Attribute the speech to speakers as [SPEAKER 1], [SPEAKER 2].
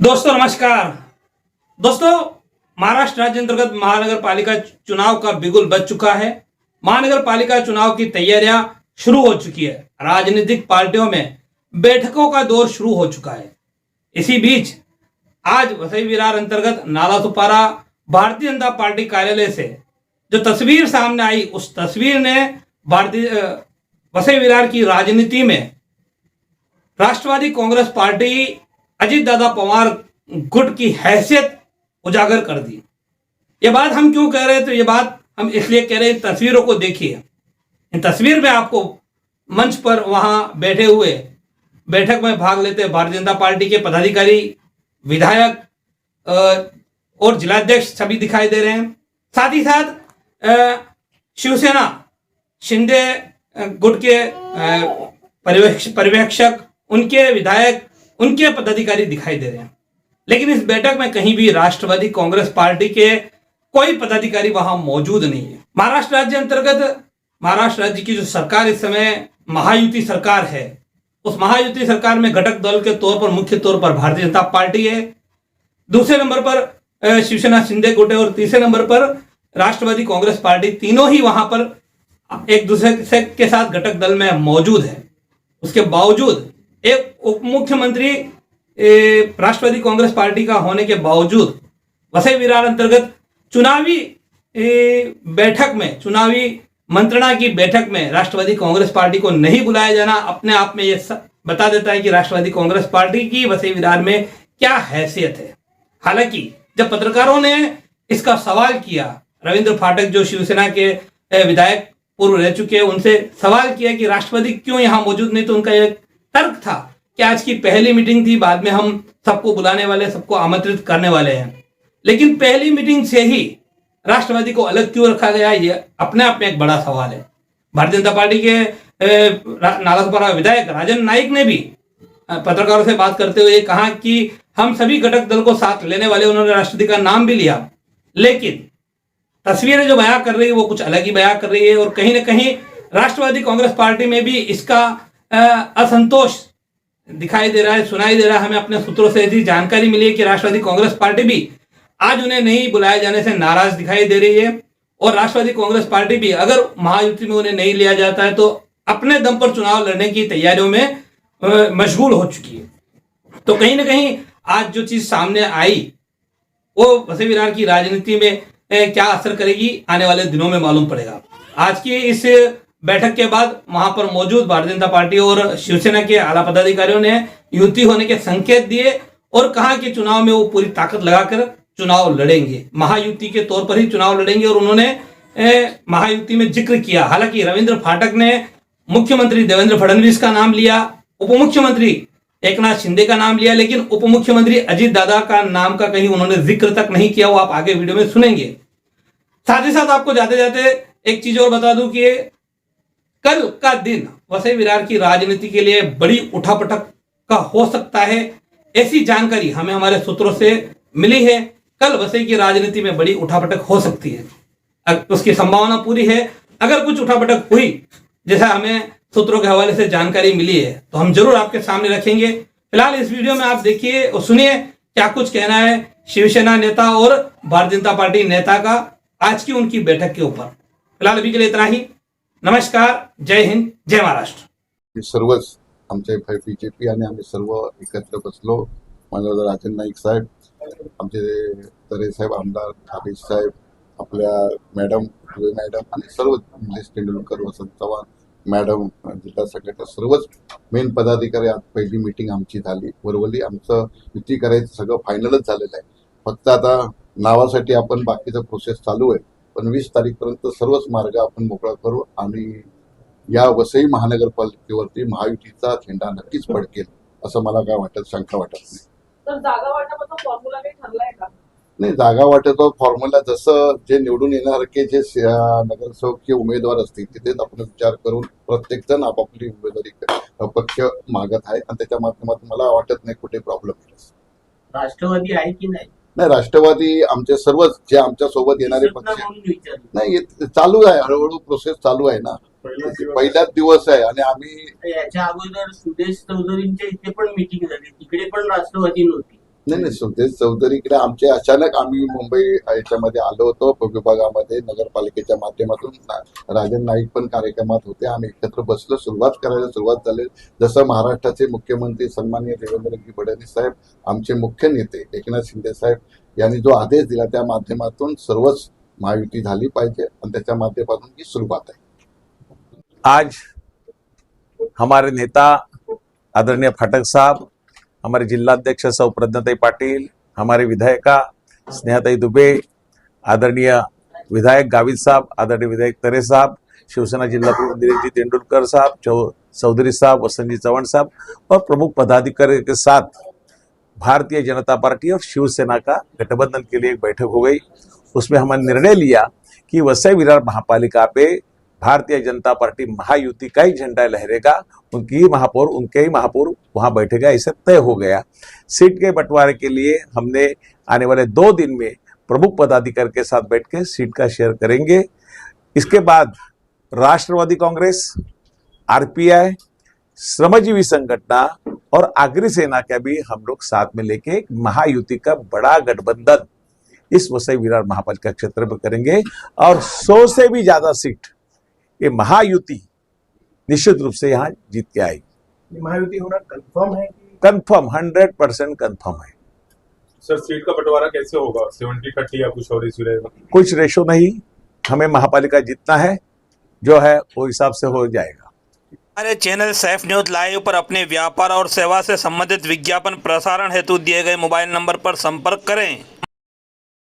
[SPEAKER 1] दोस्तों नमस्कार। दोस्तों, महाराष्ट्र राज्य अंतर्गत महानगर पालिका चुनाव का बिगुल बज चुका है। महानगर पालिका चुनाव की तैयारियां शुरू हो चुकी है। राजनीतिक पार्टियों में बैठकों का दौर शुरू हो चुका है। इसी बीच आज वसई विरार अंतर्गत नालासोपारा भारतीय जनता पार्टी कार्यालय से जो तस्वीर सामने आई, उस तस्वीर ने वसई विरार की राजनीति में राष्ट्रवादी कांग्रेस पार्टी अजीत दादा पवार गुट की हैसियत उजागर कर दी। ये बात हम क्यों कह रहे हैं? तो ये बात हम इसलिए कह रहे हैं, तस्वीरों को देखिए। इन तस्वीर में आपको मंच पर वहां बैठे हुए बैठक में भाग लेते भारतीय जनता पार्टी के पदाधिकारी, विधायक और जिलाध्यक्ष सभी दिखाई दे रहे हैं। साथ ही साथ शिवसेना शिंदे गुट के पर्यवेक्षक, उनके विधायक, उनके पदाधिकारी दिखाई दे रहे हैं। लेकिन इस बैठक में कहीं भी राष्ट्रवादी कांग्रेस पार्टी के कोई पदाधिकारी वहां मौजूद नहीं है। महाराष्ट्र राज्य अंतर्गत महाराष्ट्र राज्य की जो सरकार इस समय महायुति सरकार है, उस महायुति सरकार में घटक दल के तौर पर मुख्य तौर पर भारतीय जनता पार्टी है, दूसरे नंबर पर शिवसेना शिंदे गुट है और तीसरे नंबर पर राष्ट्रवादी कांग्रेस पार्टी। तीनों ही वहां पर एक दूसरे के साथ घटक दल में मौजूद है। उसके बावजूद एक उप मुख्यमंत्री राष्ट्रवादी कांग्रेस पार्टी का होने के बावजूद वसई विरार अंतर्गत चुनावी बैठक में, चुनावी मंत्रणा की बैठक में राष्ट्रवादी कांग्रेस पार्टी को नहीं बुलाया जाना अपने आप में यह बता देता है कि राष्ट्रवादी कांग्रेस पार्टी की वसई विरार में क्या हैसियत है। हालांकि जब पत्रकारों ने इसका सवाल किया, रविंद्र फाटक जो शिवसेना के विधायक पूर्व रह चुके हैं, उनसे सवाल किया कि राष्ट्रवादी क्यों यहां मौजूद नहीं, तो उनका एक तर्क था कि आज की पहली मीटिंग थी, बाद में हम सबको बुलाने वाले, सबको आमंत्रित करने वाले हैं। लेकिन पहली मीटिंग से ही राष्ट्रवादी को अलग क्यों रखा गया, ये अपने आप में एक बड़ा सवाल है। भारतीय जनता पार्टी के नालासोपारा विधायक राजन नाइक ने भी पत्रकारों से बात करते हुए कहा कि हम सभी घटक दल को साथ लेने वाले, उन्होंने राष्ट्रवादी का नाम भी लिया, लेकिन तस्वीरें जो बयां कर रही है वो कुछ अलग ही बयां कर रही है। और कहीं ना कहीं राष्ट्रवादी कांग्रेस पार्टी में भी इसका असंतोष दिखाई दे रहा है, सुनाई दे रहा है। हमें अपने सूत्रों से ऐसी जानकारी मिली है कि राष्ट्रवादी कांग्रेस पार्टी भी आज उन्हें नहीं बुलाए जाने से नाराज दिखाई दे रही है और राष्ट्रवादी कांग्रेस पार्टी भी अगर महायुति में उन्हें नहीं लिया जाता है तो अपने दम पर चुनाव लड़ने की तैयारियों में मशगूल हो चुकी है। तो कहीं ना कहीं आज जो चीज सामने आई वो वसई विरार की राजनीति में क्या असर करेगी, आने वाले दिनों में मालूम पड़ेगा। आज की इस बैठक के बाद वहां पर मौजूद भारतीय जनता पार्टी और शिवसेना के आला पदाधिकारियों ने युति होने के संकेत दिए और कहा कि चुनाव में वो पूरी ताकत लगाकर चुनाव लड़ेंगे, महायुति के तौर पर ही चुनाव लड़ेंगे। और उन्होंने महायुति में जिक्र किया। हालांकि रविंद्र फाटक ने मुख्यमंत्री देवेंद्र फडणवीस का नाम लिया, उप मुख्यमंत्री एकनाथ शिंदे का नाम लिया, लेकिन उप मुख्यमंत्री अजीत दादा का नाम का कहीं उन्होंने जिक्र तक नहीं किया। वो आप आगे वीडियो में सुनेंगे। साथ ही साथ आपको जाते जाते एक चीज और बता दूं कि कल का दिन वसई विरार की राजनीति के लिए बड़ी उठापटक का हो सकता है, ऐसी जानकारी हमें हमारे सूत्रों से मिली है। कल वसई की राजनीति में बड़ी उठापटक हो सकती है, उसकी संभावना पूरी है। अगर कुछ उठापटक हुई, जैसा हमें सूत्रों के हवाले से जानकारी मिली है, तो हम जरूर आपके सामने रखेंगे। फिलहाल इस वीडियो में आप देखिए और सुनिए क्या कुछ कहना है शिवसेना नेता और भारतीय जनता पार्टी नेता का आज की उनकी बैठक के ऊपर। फिलहाल अभी के लिए इतना ही। नमस्कार, जय हिंद, जय महाराष्ट्र।
[SPEAKER 2] सर्वच आमचे बीजेपी आणि आम्ही सर्व एकत्र बसलो। माझा राजन नाईक साहेब, आमचे तरे साहेब, आमदार आदेश साहेब, आपल्या मॅडम आणि सर्व निलेश तेंडुलकर, वसंत चव्हाण मॅडम, जिल्हा सेक्रेटरी, सर्वच मेन पदाधिकारी। आज पहिली मीटिंग आमची झाली वरवली। आमचं युती करायचं सगळं फायनलच झालेलं आहे। फक्त आता नावासाठी आपण बाकीचं प्रोसेस चालू आहे, पण 20 तारीखपर्यंत सर्वच मार्ग आपण मोकळा करू आणि या वसई महानगरपालिकेवरती महायुतीचा झेंडा नक्कीच फडकेल असं मला काय वाटत, शंका वाटत नाही।
[SPEAKER 3] तर जागा वाटपाचा फॉर्म्युला काही ठरलाय का?
[SPEAKER 2] नाही, जागा वाटपाचा फॉर्म्युला जसं जे निवडून येणारे जे नगरसेवक किंवा उमेदवार असतील तिथेच आपण विचार करून प्रत्येक जण आपापली उमेदवारी पक्ष मागत आहे आणि त्याच्या माध्यमातून मला वाटत नाही कुठे प्रॉब्लेम आहे।
[SPEAKER 4] राष्ट्रवादी आहे की नाही?
[SPEAKER 2] नाही, राष्ट्रवादी आमचे सर्वच जे आमच्या सोबत येणारे पक्ष नाही, चालू आहे, हळूहळू प्रोसेस चालू आहे ना। पहिलाच दिवस आहे आणि आम्ही
[SPEAKER 4] याच्या अगोदर सुदेश चौधरींच्या इथे पण मीटिंग झाली, तिकडे पण राष्ट्रवादी नव्हती।
[SPEAKER 2] नाही सुदेश चौधरीकडे आमचे अचानक आम्ही मुंबई याच्यामध्ये आलो होतो विभागामध्ये नगरपालिकेच्या माध्यमातून राजन नाईक पण कार्यक्रमात होते. आम्ही एकत्र बसलो, सुरुवात झाली. जसं महाराष्ट्राचे मुख्यमंत्री सन्माननीय देवेंद्रजी फडणवीस साहेब, आमचे मुख्य नेते एकनाथ शिंदे साहेब यांनी जो आदेश दिला त्या माध्यमातून सर्वच महायुती झाली पाहिजे आणि त्याच्या माध्यमातून ही सुरुवात आहे.
[SPEAKER 4] आज हमारे नेता आदरणीय फाटक साहब, हमारे जिलाध्यक्ष सौ प्रज्ञाताई पाटिल, हमारे विधायिका स्नेहाताई दुबे, आदरणीय विधायक गावित साहब, आदरणीय विधायक तरे साहब, शिवसेना जिला प्रमुख दिनेश जी तेंदुलकर साहब, चौधरी साहब, वसंत जी चौहान साहब और प्रमुख पदाधिकारी के साथ भारतीय जनता पार्टी और शिवसेना का गठबंधन के लिए एक बैठक हो गई। उसमें हमने निर्णय लिया कि वसई विरार महापालिका पे भारतीय जनता पार्टी महायुति का ही झंडा लहरेगा, उनके ही महापौर वहां बैठेगा, ऐसे तय हो गया। सीट के बंटवारे के लिए हमने आने वाले 2 दिन में प्रमुख पदाधिकारी के साथ बैठ के सीट का शेयर करेंगे। इसके बाद राष्ट्रवादी कांग्रेस, आरपीआई, श्रमजीवी संगठन और अग्नि सेना का भी हम लोग साथ में लेके एक महायुति का बड़ा गठबंधन इस वसई विरार महापालिका क्षेत्र में करेंगे और 100 से भी ज्यादा सीट ये महायुति निश्चित रूप से यहाँ जीत के आएगी।
[SPEAKER 5] महायुति होना कंफर्म है कि
[SPEAKER 4] कंफर्म 100% कंफर्म है।
[SPEAKER 6] सर सीट का बंटवारा कैसे होगा? 70-30 या कुछ और इशू रहेगा?
[SPEAKER 4] कुछ रेशो नहीं, हमें महापालिका जीतना है, जो है वो हिसाब से हो जाएगा।
[SPEAKER 1] हमारे चैनल सैफ न्यूज लाइव पर अपने व्यापार और सेवा से संबंधित विज्ञापन प्रसारण हेतु दिए गए मोबाइल नंबर पर संपर्क करें।